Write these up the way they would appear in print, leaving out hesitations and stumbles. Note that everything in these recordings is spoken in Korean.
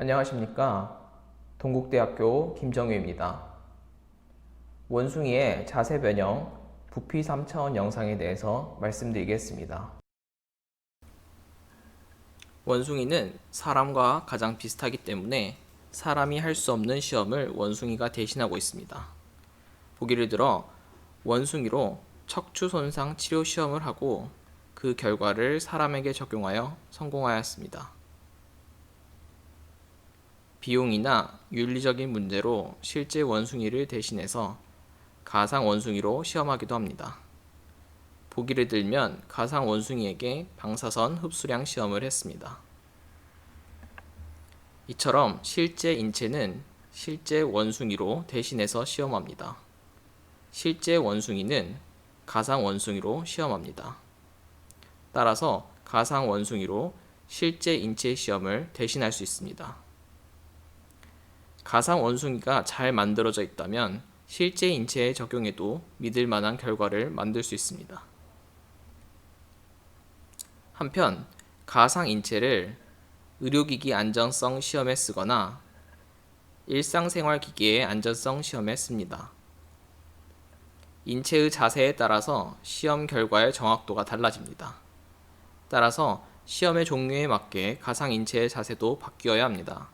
안녕하십니까. 동국대학교 김정유입니다. 원숭이의 자세 변형, 부피 3차원 영상에 대해서 말씀드리겠습니다. 원숭이는 사람과 가장 비슷하기 때문에 사람이 할 수 없는 시험을 원숭이가 대신하고 있습니다. 보기를 들어 원숭이로 척추 손상 치료 시험을 하고 그 결과를 사람에게 적용하여 성공하였습니다. 비용이나 윤리적인 문제로 실제 원숭이를 대신해서 가상 원숭이로 시험하기도 합니다. 보기를 들면 가상 원숭이에게 방사선 흡수량 시험을 했습니다. 이처럼 실제 인체는 실제 원숭이로 대신해서 시험합니다. 실제 원숭이는 가상 원숭이로 시험합니다. 따라서 가상 원숭이로 실제 인체 시험을 대신할 수 있습니다. 가상 원숭이가 잘 만들어져 있다면 실제 인체에 적용해도 믿을 만한 결과를 만들 수 있습니다. 한편 가상 인체를 의료기기 안전성 시험에 쓰거나 일상생활 기기의 안전성 시험에 씁니다. 인체의 자세에 따라서 시험 결과의 정확도가 달라집니다. 따라서 시험의 종류에 맞게 가상 인체의 자세도 바뀌어야 합니다.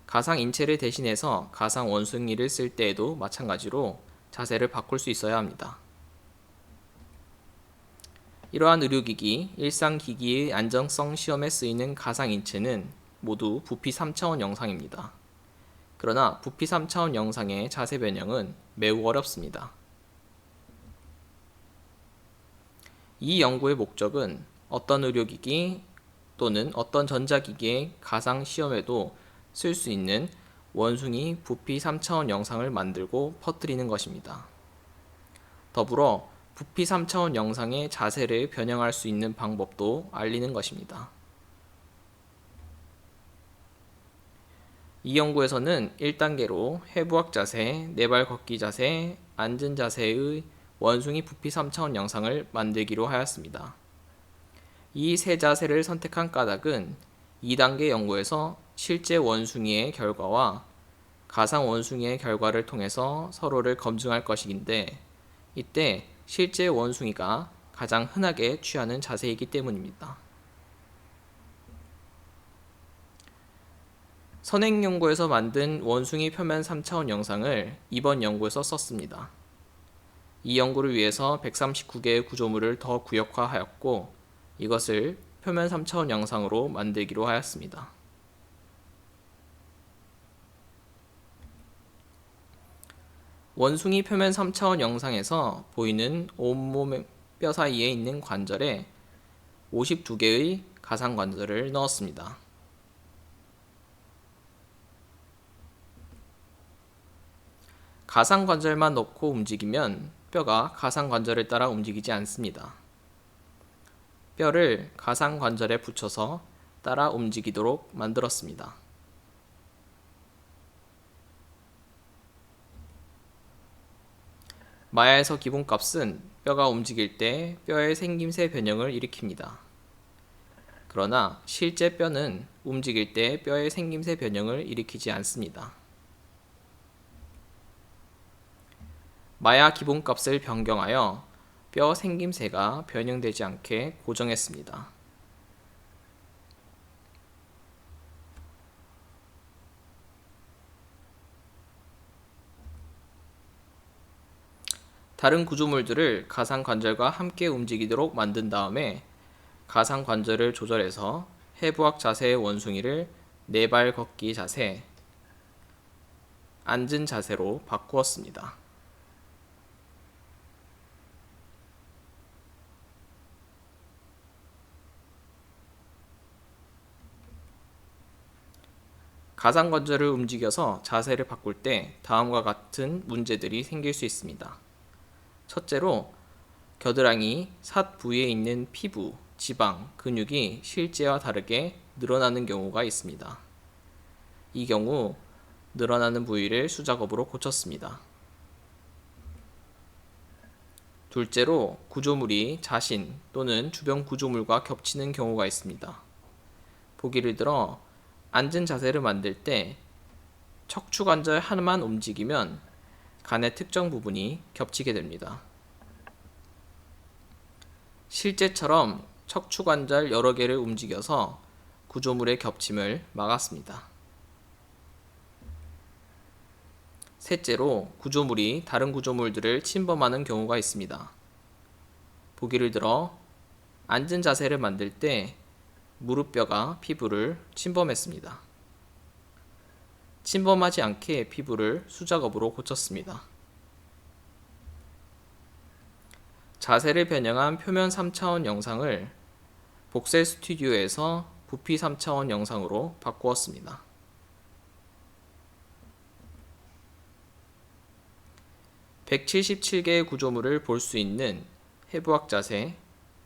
가상 인체를 대신해서 가상 원숭이를 쓸 때에도 마찬가지로 자세를 바꿀 수 있어야 합니다. 이러한 의료기기, 일상기기의 안정성 시험에 쓰이는 가상 인체는 모두 부피 3차원 영상입니다. 그러나 부피 3차원 영상의 자세 변형은 매우 어렵습니다. 이 연구의 목적은 어떤 의료기기 또는 어떤 전자기기의 가상 시험에도 쓸 수 있는 원숭이 부피 3차원 영상을 만들고 퍼뜨리는 것입니다. 더불어 부피 3차원 영상의 자세를 변형할 수 있는 방법도 알리는 것입니다. 이 연구에서는 1단계로 해부학 자세, 네발 걷기 자세, 앉은 자세의 원숭이 부피 3차원 영상을 만들기로 하였습니다. 이 세 자세를 선택한 까닭은 2단계 연구에서 실제 원숭이의 결과와 가상 원숭이의 결과를 통해서 서로를 검증할 것인데 이때 실제 원숭이가 가장 흔하게 취하는 자세이기 때문입니다. 선행 연구에서 만든 원숭이 표면 3차원 영상을 이번 연구에서 썼습니다. 이 연구를 위해서 139개의 구조물을 더 구역화하였고 이것을 표면 3차원 영상으로 만들기로 하였습니다. 원숭이 표면 3차원 영상에서 보이는 온몸 뼈 사이에 있는 관절에 52개의 가상 관절을 넣었습니다. 가상 관절만 넣고 움직이면 뼈가 가상 관절을 따라 움직이지 않습니다. 뼈를 가상 관절에 붙여서 따라 움직이도록 만들었습니다. 마야에서 기본값은 뼈가 움직일 때 뼈의 생김새 변형을 일으킵니다. 그러나 실제 뼈는 움직일 때 뼈의 생김새 변형을 일으키지 않습니다. 마야 기본값을 변경하여 뼈 생김새가 변형되지 않게 고정했습니다. 다른 구조물들을 가상 관절과 함께 움직이도록 만든 다음에 가상 관절을 조절해서 해부학 자세의 원숭이를 네발 걷기 자세, 앉은 자세로 바꾸었습니다. 가상 관절을 움직여서 자세를 바꿀 때 다음과 같은 문제들이 생길 수 있습니다. 첫째로 겨드랑이 삿 부위에 있는 피부, 지방, 근육이 실제와 다르게 늘어나는 경우가 있습니다. 이 경우 늘어나는 부위를 수작업으로 고쳤습니다. 둘째로 구조물이 자신 또는 주변 구조물과 겹치는 경우가 있습니다. 보기를 들어 앉은 자세를 만들 때 척추관절 하나만 움직이면 간의 특정 부분이 겹치게 됩니다. 실제처럼 척추관절 여러 개를 움직여서 구조물의 겹침을 막았습니다. 셋째로 구조물이 다른 구조물들을 침범하는 경우가 있습니다. 보기를 들어 앉은 자세를 만들 때 무릎뼈가 피부를 침범했습니다. 침범하지 않게 피부를 수작업으로 고쳤습니다. 자세를 변형한 표면 3차원 영상을 복셀 스튜디오에서 부피 3차원 영상으로 바꾸었습니다. 177개의 구조물을 볼 수 있는 해부학 자세,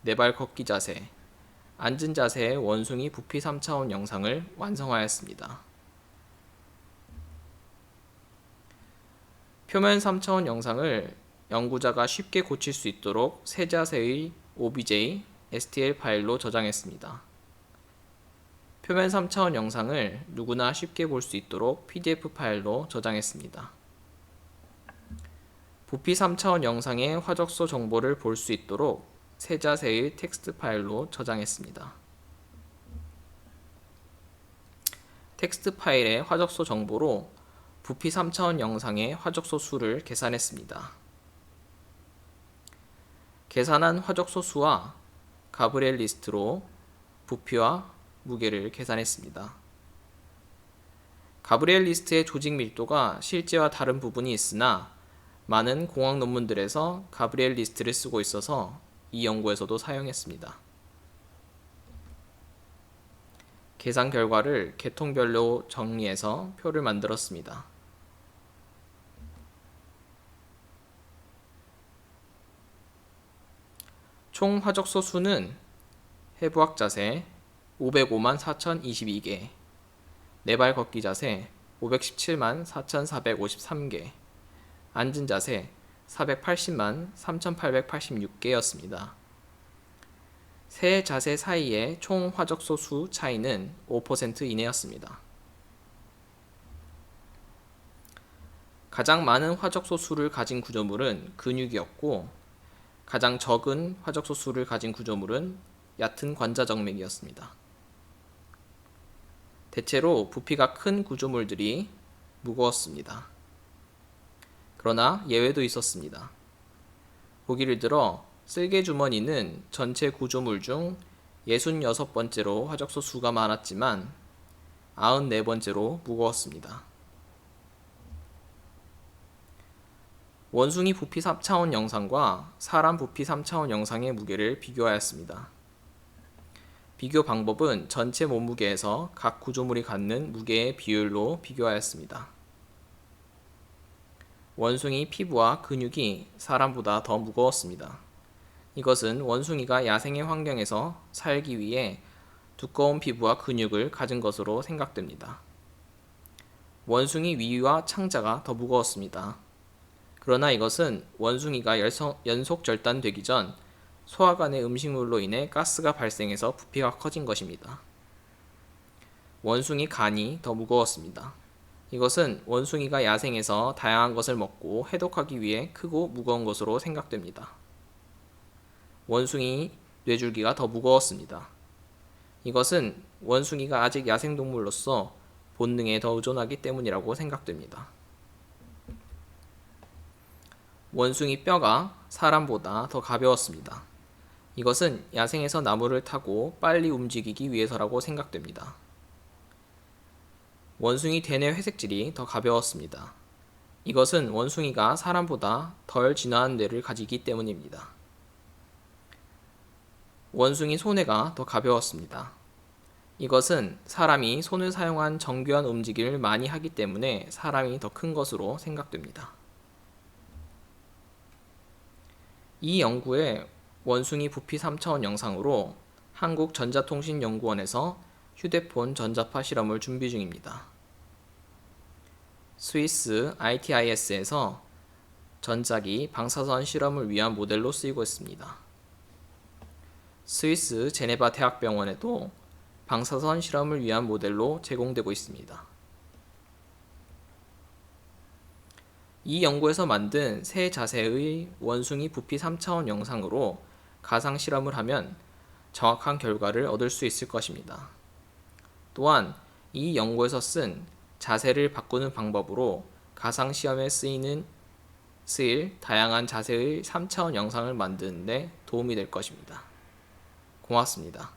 네발 걷기 자세, 앉은 자세의 원숭이 부피 3차원 영상을 완성하였습니다. 표면 3차원 영상을 연구자가 쉽게 고칠 수 있도록 세 자세의 OBJ, STL 파일로 저장했습니다. 표면 3차원 영상을 누구나 쉽게 볼 수 있도록 PDF 파일로 저장했습니다. 부피 3차원 영상의 화적소 정보를 볼 수 있도록 세 자세의 텍스트 파일로 저장했습니다. 텍스트 파일의 화적소 정보로 부피 3차원 영상의 화적소 수를 계산했습니다. 계산한 화적소 수와 가브리엘 리스트로 부피와 무게를 계산했습니다. 가브리엘 리스트의 조직 밀도가 실제와 다른 부분이 있으나 많은 공학 논문들에서 가브리엘 리스트를 쓰고 있어서 이 연구에서도 사용했습니다. 계산 결과를 계통별로 정리해서 표를 만들었습니다. 총 화적소 수는 해부학 자세 505만 4022개, 네발 걷기 자세 517만 4453개, 앉은 자세 480만 3886개였습니다. 세 자세 사이의 총 화적소 수 차이는 5% 이내였습니다. 가장 많은 화적소 수를 가진 구조물은 근육이었고, 가장 적은 화적소 수를 가진 구조물은 얕은 관자정맥이었습니다. 대체로 부피가 큰 구조물들이 무거웠습니다. 그러나 예외도 있었습니다. 보기를 들어 쓸개주머니는 전체 구조물 중 66번째로 화적소 수가 많았지만 94번째로 무거웠습니다. 원숭이 부피 3차원 영상과 사람 부피 3차원 영상의 무게를 비교하였습니다. 비교 방법은 전체 몸무게에서 각 구조물이 갖는 무게의 비율로 비교하였습니다. 원숭이 피부와 근육이 사람보다 더 무거웠습니다. 이것은 원숭이가 야생의 환경에서 살기 위해 두꺼운 피부와 근육을 가진 것으로 생각됩니다. 원숭이 위와 창자가 더 무거웠습니다. 그러나 이것은 원숭이가 연속 절단되기 전 소화관의 음식물로 인해 가스가 발생해서 부피가 커진 것입니다. 원숭이 간이 더 무거웠습니다. 이것은 원숭이가 야생에서 다양한 것을 먹고 해독하기 위해 크고 무거운 것으로 생각됩니다. 원숭이 뇌줄기가 더 무거웠습니다. 이것은 원숭이가 아직 야생동물로서 본능에 더 의존하기 때문이라고 생각됩니다. 원숭이 뼈가 사람보다 더 가벼웠습니다. 이것은 야생에서 나무를 타고 빨리 움직이기 위해서라고 생각됩니다. 원숭이 대뇌 회색질이 더 가벼웠습니다. 이것은 원숭이가 사람보다 덜 진화한 뇌를 가지기 때문입니다. 원숭이 소뇌가 더 가벼웠습니다. 이것은 사람이 손을 사용한 정교한 움직임을 많이 하기 때문에 사람이 더 큰 것으로 생각됩니다. 이 연구의 원숭이 부피 3차원 영상으로 한국전자통신연구원에서 휴대폰 전자파 실험을 준비 중입니다. 스위스 ITIS에서 전자기 방사선 실험을 위한 모델로 쓰이고 있습니다. 스위스 제네바 대학병원에도 방사선 실험을 위한 모델로 제공되고 있습니다. 이 연구에서 만든 세 자세의 원숭이 부피 3차원 영상으로 가상 실험을 하면 정확한 결과를 얻을 수 있을 것입니다. 또한 이 연구에서 쓴 자세를 바꾸는 방법으로 가상 시험에 쓰일 다양한 자세의 3차원 영상을 만드는 데 도움이 될 것입니다. 고맙습니다.